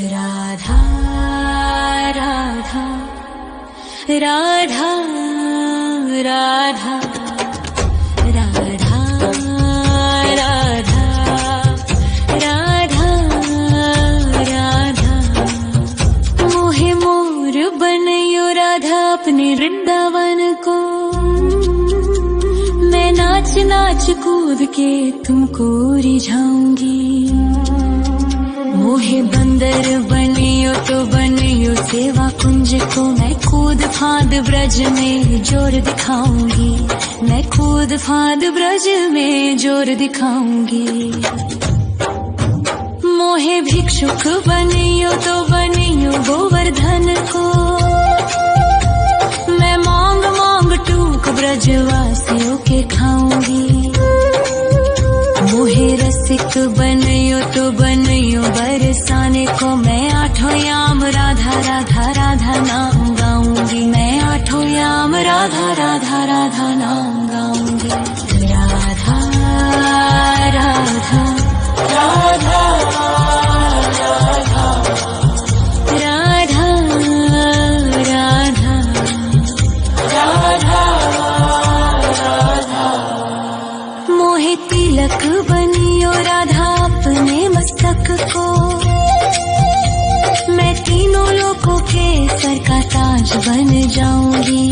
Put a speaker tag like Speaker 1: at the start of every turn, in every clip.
Speaker 1: राधा राधा राधा राधा राधा राधा राधा राधा मोहे मोर बनयो राधा अपने वृंदावन को। मैं नाच नाच कूद के तुमको रिझाऊंगी। मोहे बंदर बनियो तो बनियो सेवा कुंज को। मैं कूद फांद ब्रज में जोर दिखाऊंगी। मैं कूद फांद ब्रज में जोर दिखाऊंगी। मोहे भिक्षुक बनियो तो बनियो गोवर्धन को। मैं मांग मांग टूक ब्रजवासियों के खाऊंगी। मोहे रसिक बनयो तो बनयो बरसाने को। मैं आठों याम राधा राधा राधा नाम गाऊंगी। मैं आठों याम राधा राधा राधा नाम गाऊंगी। राधा राधा राधा राधा राधा राधा राधा मोहे तिलक बनियो राधा अपने मस्तक को। मैं तीनों लोगों के सर का ताज बन जाऊंगी।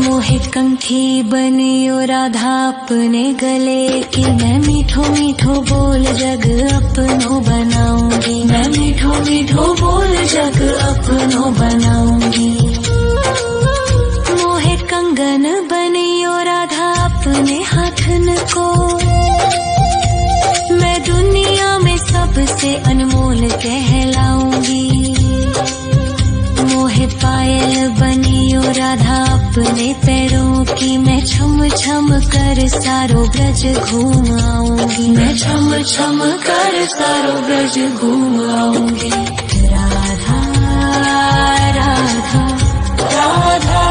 Speaker 1: मोहे कंठी बनियो राधा अपने गले की। मैं मीठो मीठो बोल जग अपनो बनाऊंगी। मैं मीठो मीठो बोल जग अपनो बनाऊंगी। मोहे कंगन बनियो राधा अपने हाथन को। मैं दुनिया में सबसे अनमोल कहलाऊंगी। मोहे पायल बनियो राधा अपने पैरों की। मैं छम छम कर सारो ब्रज घूम आऊंगी। मैं छम छम कर सारो ब्रज घूम आऊंगी। राधा राधा राधा राधा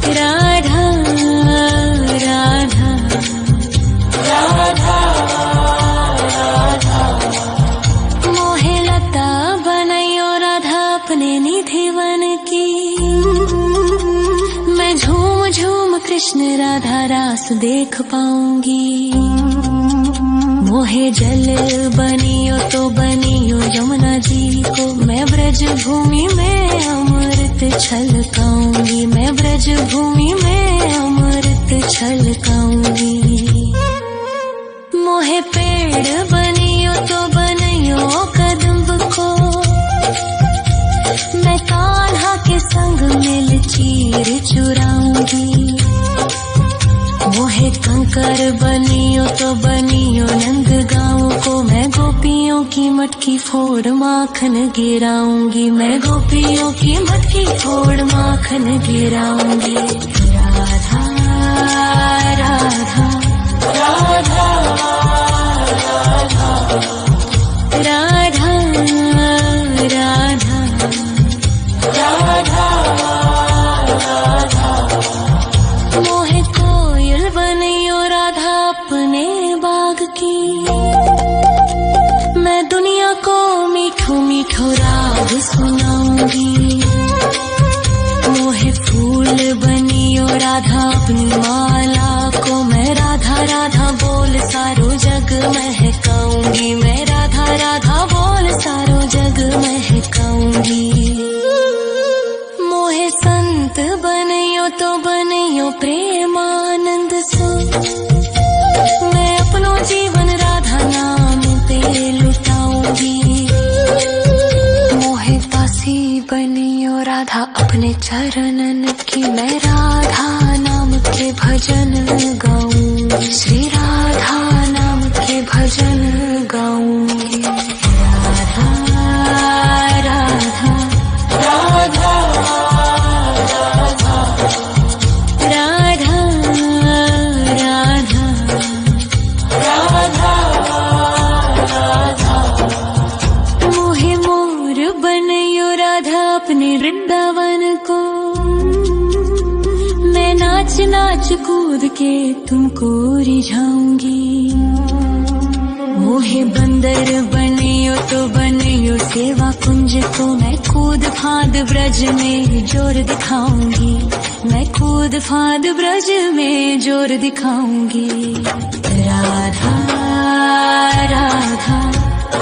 Speaker 1: राधा राधा राधा राधा मोहे लता बनयो राधा अपने निधिवन की। मैं झूम झूम कृष्ण राधा रास देख पाऊंगी। मोहे जल बनियो तो बनियो यमुना जी को। मैं ब्रज भूमि में अमृत छलकाऊंगी। मैं ब्रज भूमि में अमृत छलकाऊंगी। मोहे पेड़ बनियो तो बनियो कदम्ब को। मैं कान्हा के संग मिल चीर चुराऊंगी। मोहे कंकर बनियो तो बनियो नंद गाँव को। मैं गोपियों की मटकी फोड़ माखन गिराऊंगी। मैं गोपियों की मटकी फोड़ माखन गिराऊंगी। राधा राधा राधा राधा राधा राधा राधा मोहे कोयल बनियो राधा अपने बाग की। मैं दुनिया को मीठो मीठो राग सुनाऊंगी। मोहे फूल बनियो राधा अपनी माला को। मैं राधा राधा बोल सारो जग महकाऊंगी। मैं राधा राधा बोल सारो जग महकाऊंगी। मोहे संत बनियो तो बनियो प्रेमानंद सो। मैं अपनो जीवन राधा नाम पे लुटाऊंगी। मोहे दासी बनियो राधा अपने चरणन की। मैं राधा नाम के भजन गाऊंगी। श्री राधा नाम के भजन गाऊंगी। राधा राधा राधा राधा राधा राधा राधा राधा मोहे मोर बनयो राधा अपने वृंदावन को। मैं नाच नाच कूद के तुमको रिझाऊंगी। मोहे बंदर बनियो तो बनियो सेवा कुंज को मैं कूद फांद ब्रज में जोर दिखाऊंगी, मैं कूद फांद ब्रज में जोर दिखाऊंगी। राधा राधा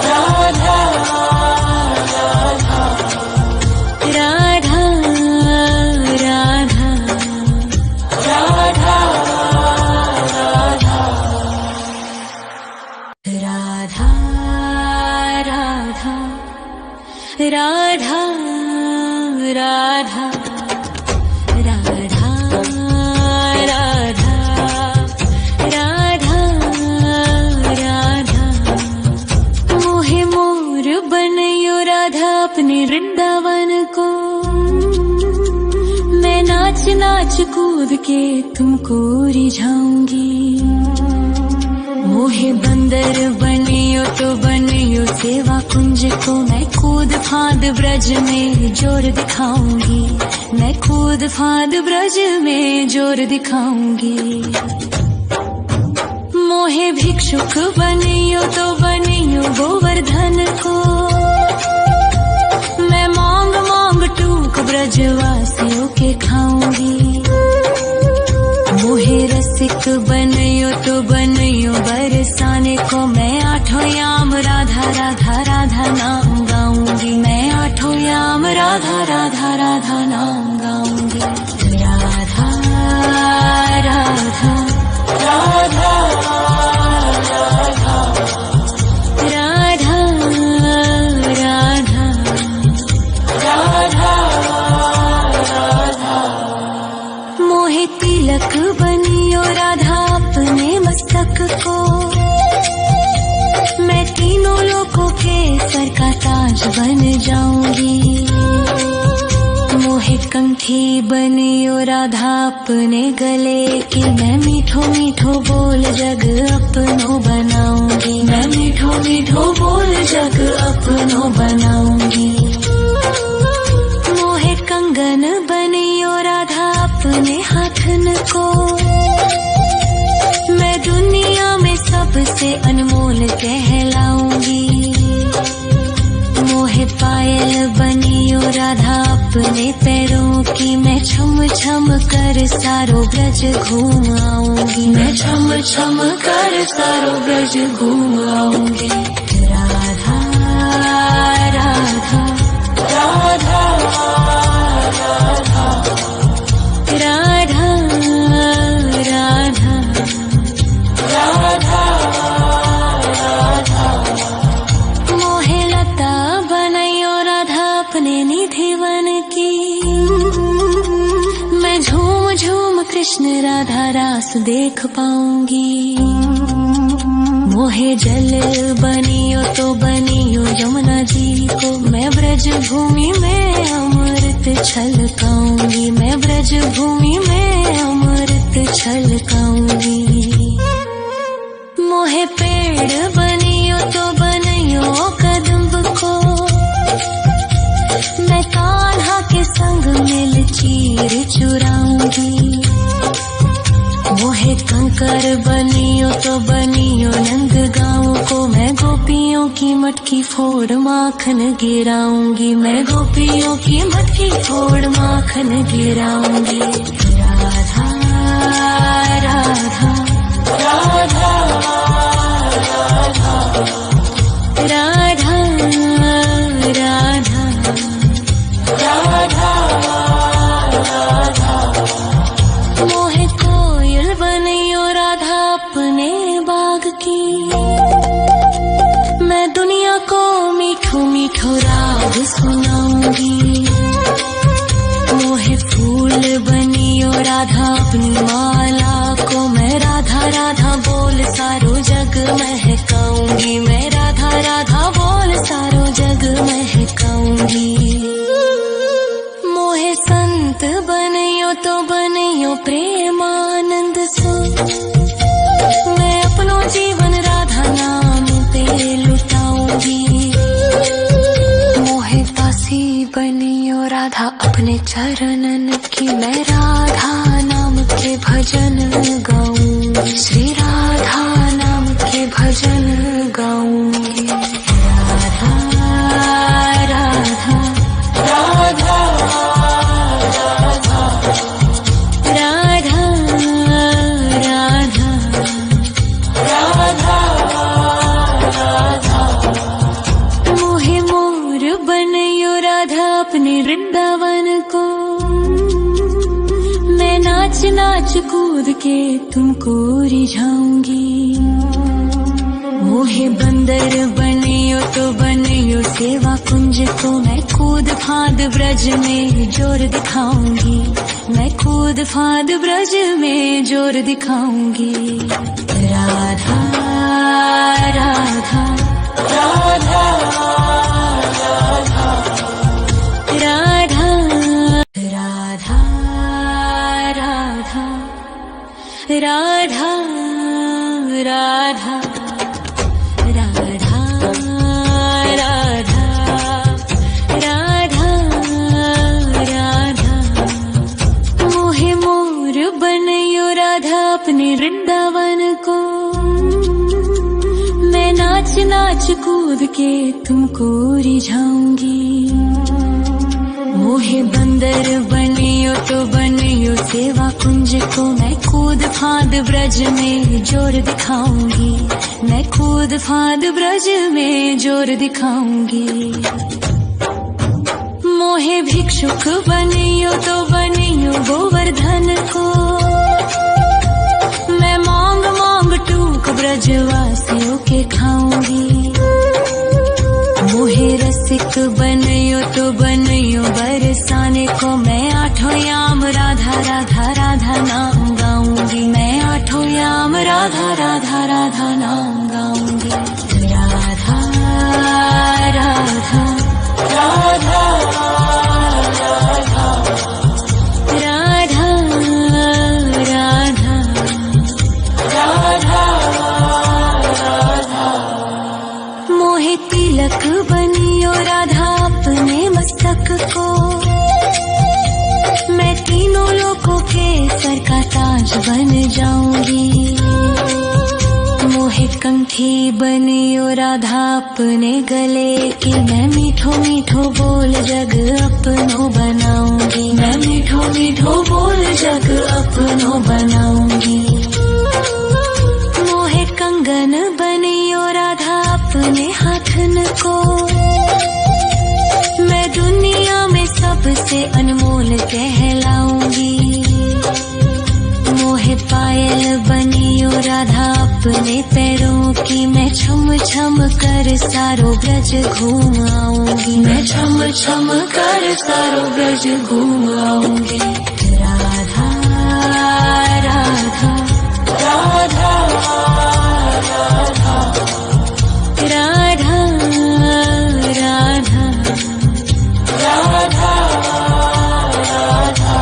Speaker 1: राधा राधा राधा राधा राधा राधा राधा राधा राधा राधा राधा राधा राधा मोहे मोर बनयो राधा अपने वृंदावन को, मैं नाच नाच कूद के तुमको रिझाऊंगी। मोहे बंदर बनियो तो बनियो सेवा कुंज को मैं कूद फांद ब्रज में जोर दिखाऊंगी, मैं कूद फांद ब्रज में जोर दिखाऊंगी। मोहे भिक्षुक बनियो तो बनियो गोवर्धन को, मैं मांग मांग टूक ब्रजवासियों के खाऊंगी। मोहे रसिक बनियो तो बनियो बरसाने को, मैं आठों याम राधा राधा राधा नाम गाऊंगी, मैं आठों याम राधा राधा राधा नाम गाऊंगी। राधा राधा राधा राधा राधा राधा राधा मोहे तिलक बनियो राधा अपने मस्तक को, मैं तीनों लोगों के सर का ताज बन जाऊंगी। मोहे कंठी बनियो राधा अपने गले की, मैं मीठो मीठो बोल जग अपनो बनाऊंगी, मैं मीठो मीठो बोल जग अपनो बनाऊंगी। मोहे कंगन बनियो राधा अपने हाथन को, मैं दुनिया में सबसे अनमोल कहलाऊंगी। मोहे पायल बनियो राधा अपने पैरों की, मैं छम छम कर सारो ब्रज घूम आऊंगी, मैं छम छम कर सारो ब्रज घूम आऊंगी। राधा राधा राधा राधा राधा राधा राधा राधा मोहे लता बनायो राधा अपने निधिवन की, मैं झूम झूम कृष्ण राधा रास देख पाऊंगी। मोहे जल बनियो तो बनियो यमुना जी को, मैं ब्रज भूमि में अमृत छलकाऊंगी, मैं ब्रज भूमि में अमृत छलकाऊंगी। मोहे पेड़ बनियो तो बनियो कदम्ब को, मैं कान्हा के संग मिल चीर चुराऊंगी। मोहे कंकर बनियो तो बनियो नंद गाँव को, मैं गोपियों की मटकी फोड़ माखन गिराऊंगी, मैं गोपियों की मटकी फोड़ माखन गिराऊंगी। राधा राधा राधा राधा राधा राधा राधा मोहे कोयल बनियो राधा अपने बाग की, मैं दुनिया को मीठो मीठो राग सुनाऊंगी। मोहे फूल बनियो राधा अपनी माला को, मैं राधा राधा बोल सारो जग महकाऊंगी, मैं राधा राधा बोल सारो जग महकाऊंगी। मोहे संत बनियो तो बनियो प्रेमानंद सो, मैं अपनो जीवन राधा नाम पे लुटाऊंगी। मोहे दासी बनियो राधा अपने चरणन की, मैं राधा नाम के भजन गाऊंगी, श्री राधा नाम के भजन गाऊंगी। कूद के तुमको रिझाऊंगी। मोहे बंदर बनियो तो बनियो सेवा कुंज को मैं कूद फांद ब्रज में जोर दिखाऊंगी। मैं कूद फांद ब्रज में जोर दिखाऊंगी। राधा राधा राधा राधा राधा राधा राधा राधा राधा अपने वृंदावन को मैं नाच नाच कूद के तुमको रिझाऊंगी। मोहे बंदर बनियो तो बनियो सेवा कुंज को मैं कूद फांद ब्रज में जोर दिखाऊंगी। मैं कूद फांद ब्रज में जोर दिखाऊंगी। मोहे भिक्षुक बनियो तो बनियो गोवर्धन को मैं मांग मांग टूक ब्रजवासियों के खाऊंगी। मोहे रसिक बनियो तो बनियो बरसाने को मैं आठों याम राधा राधा राधा नाम गाऊंगी। मैं आठों याम राधा राधा राधा नाम गाऊंगी। राधा राधा राधा तिलक बनियो राधा अपने मस्तक को मैं तीनों लोगों के सर का ताज बन जाऊंगी। मोहे कंठी बनियो राधा अपने गले की मैं मीठो मीठो बोल जग अपनो बनाऊंगी। मैं मीठो मीठो बोल जग अपनो बनाऊंगी। मोहे कंगन बनियो राधा अपने हाथन को मैं दुनिया में सबसे अनमोल कहलाऊंगी। मोहे पायल बनियो राधा अपने पैरों की मैं छम छम कर सारो ब्रज घूम आऊंगी। मैं छम छम कर सारो ब्रज घूम आऊंगी। राधा राधा राधा राधा राधा राधा राधा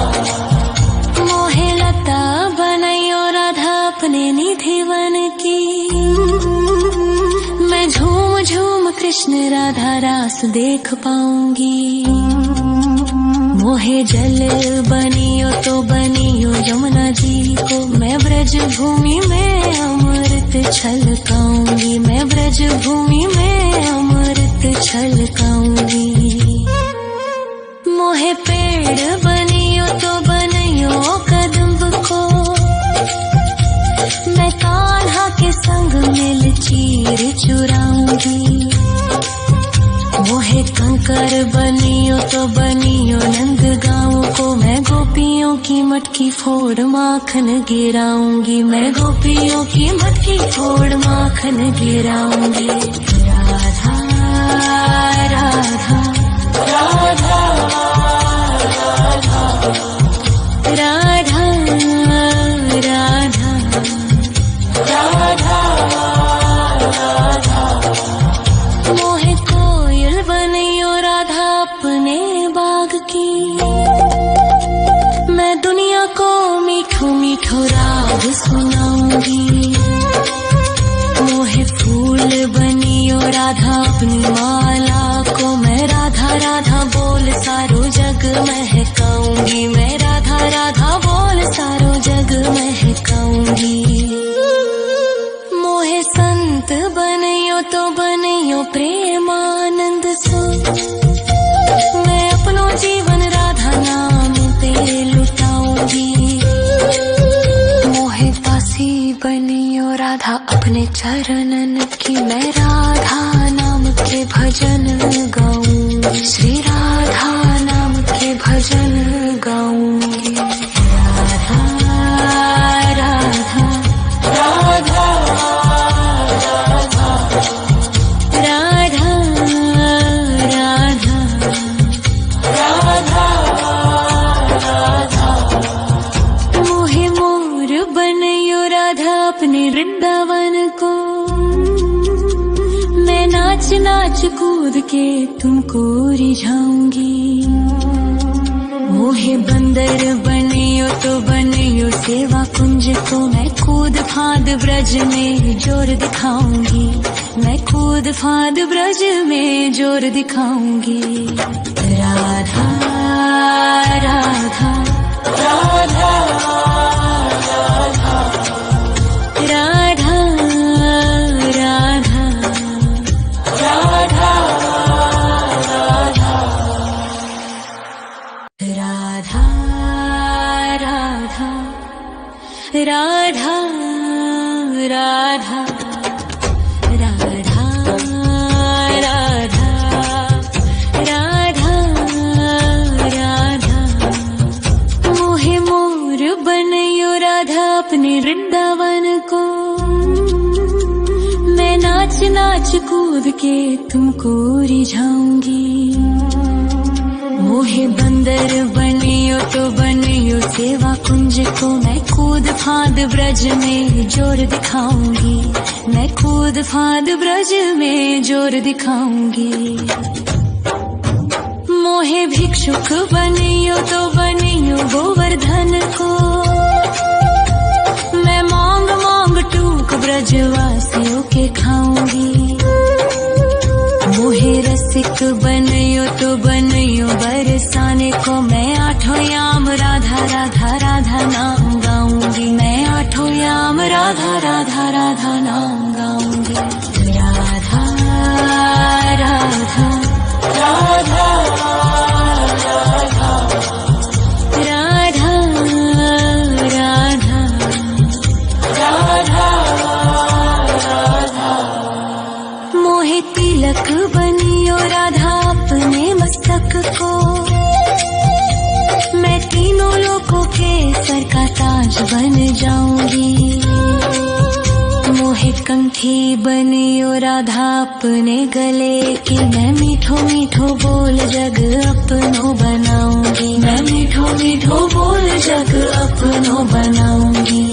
Speaker 1: मोहे लता बनायो राधा अपने निधि वन की मैं झूम झूम कृष्ण राधा रास देख पाऊंगी। मोहे जल बनियो तो बनियो यमुना जी को मैं ब्रज भूमि में अमृत छलकाऊंगी। मैं ब्रज भूमि में अमृत छलकाऊंगी। मोहे पेड़ बनियो तो बनियो कदम्ब को मैं कान्हा के संग मिल चीर चुराऊंगी। मोहे कंकर बनियो तो बनियो नंद गाँव को मैं गोपियों की मटकी फोड़ माखन गिराऊंगी। मैं गोपियों की मटकी फोड़ माखन गिराऊंगी। राधा राधा राधा राधा राधा राधा राधा मोहे कोयल बनियो राधा अपने बाग की मैं दुनिया को मीठो मीठो राग सुनाऊंगी। मोहे फूल बनियो राधा अपनी माला को मैं राधा राधा बोल सारो जग महकाऊंगी। मैं राधा राधा बोल सारो जग महकाऊंगी। मोहे संत बनियो तो बनियो प्रेमानंद सो मैं अपनो जीवन राधा नाम पे लुटाऊंगी। मोहे दासी बनियो राधा अपने चरणन की मैं राधा नाम के भजन गाऊंगी। श्री राधा नाम के भजन गाऊंगी। राधा नाच नाच कूद के तुमको रिझाऊंगी। मोहे बंदर बनियो तो बनियो सेवा कुंज को मैं कूद फांद ब्रज में जोर दिखाऊंगी। मैं कूद फांद ब्रज में जोर दिखाऊंगी। राधा राधा राधा राधा राधा राधा राधा राधा राधा राधा राधा अपने वृंदावन को मैं नाच नाच कूद के तुमको रिझाऊंगी। मोहे बंदर बनियो तो बनियो सेवा कुंज को मैं कूद फांद ब्रज में जोर दिखाऊंगी। मैं कूद फांद ब्रज में जोर दिखाऊंगी। मोहे भिक्षुक बनियो तो बनियो गोवर्धन को मैं मांग मांग टूक ब्रजवासियों के खाऊंगी। मोहे रसिक बनियो तो बनियो बरसाने को मैं आठों याम राधा राधा राधा नाम गाऊंगी। मैं आठों याम राधा राधा राधा नाम गाऊंगी। राधा राधा राधा तिलक बनियो राधा अपने मस्तक को मैं तीनों लोगों के सर का ताज बन जाऊंगी। मोहे कंठी बनियो राधा अपने गले की मैं मीठो मीठो बोल जग अपनो बनाऊंगी। मैं मीठो मीठो बोल जग अपनो बनाऊंगी।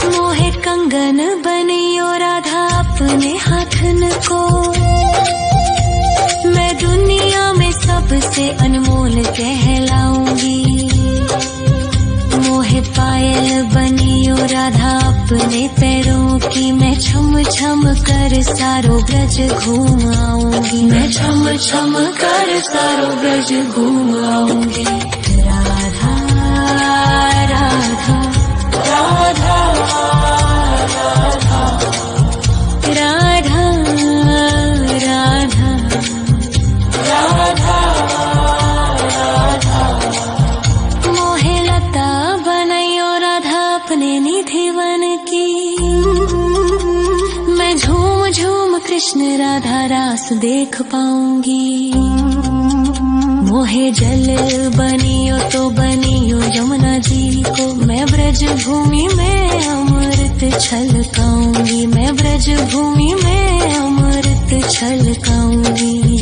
Speaker 1: मोहे कंगन बनियो राधा अपने हाथन को मैं दुनिया में सबसे अनमोल कहलाऊंगी। मोहे पायल बनियो राधा अपने पैरों की मैं छम छम कर सारो ब्रज घूम आऊंगी। मैं छम छम कर सारो ब्रज घूम आऊंगी। राधा राधा राधा राधा राधा राधा राधा मोहे लता बनैयो राधा अपने निधि वन की मैं झूम झूम कृष्ण राधा रास देख पाऊंगी। मोहे जल बनियो तो बनियो यमुना जी को मैं ब्रज भूमि में अमृत छलकाऊंगी। मैं ब्रज भूमि में अमृत छलकाऊंगी।